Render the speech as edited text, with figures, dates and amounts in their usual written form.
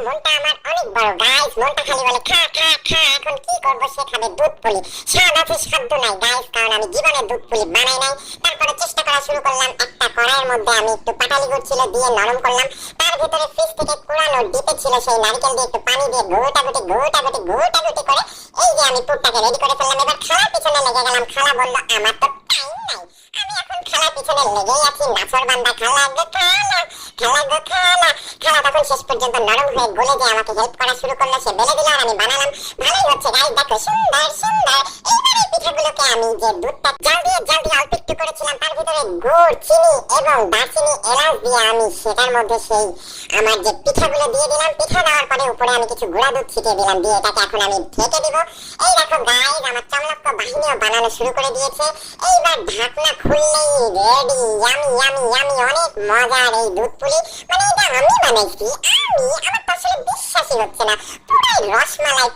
মনটা আমার অনেক বড় গাইস, মনটা খালি বলে খা খা খা। এখন কি করব, সে খাবে দুধ পুলি। স্বাদ আছে সাধ্য নাই গাইস, কারণ আমি জীবনে দুধ পুলি বানাই নাই। তারপরে চেষ্টা করা শুরু করলাম। একটা কড়াইয়ের মধ্যে আমি একটু পাটালি গুড় ছিল দিয়ে নরম করলাম। তার ভিতরে ফ্রিজ থেকে কুড়ানো ডিপে ছিল সেই নারকেল দিয়ে একটু পানি দিয়ে গোটাগুটি করে এই যে আমি পুরটাকে রেডি করে ফেললাম। এবার খালার পিছনে লেগে গেলাম। খালা বলল আমার তো টাইম নাই, আমি এখন খালার পিছনে লেগেই আছি। নাচর বান্দা খালা গো খালা, খালা গো খালা। খালা তখন শেষ পর্যন্ত নরম হয়ে গলে যে আমাকে হেল্প করা শুরু করলো। সে বেলে দিল আর আমি বানালাম। ভালোই হচ্ছে গাইস, দেখো সুন্দর সুন্দর। এইবার এই পিঠাগুলোকে আমি যে দুধটা জাল দিয়ে অল্প একটু করেছিলাম, তার ভিতরে গুড়, চিনি এবং দারচিনি, এলাচ দিয়ে আমি সেটার মধ্যে সেই আমার যে পিঠাগুলো দিয়ে দিলাম। পিঠা দেওয়ার পরে উপরে আমি কিছু গুঁড়া দুধ ছিটিয়ে দিলাম, দিয়ে এটাকে এখন আমি ঢেকে দিব। এই দেখো গাইস, আমার চমলক্ক বাহিনীও বানানো শুরু করে দিয়েছে। এইবার ঢাকনা খুললেই রেডি ইয়ামি ইয়ামি ইয়ামি অনেক মজার এই দুধ পুলি। মানে এটা আমি বানাইছি, আমার তো আসলে বিশ্বাসই হচ্ছে না। পুরাই রসমালাই,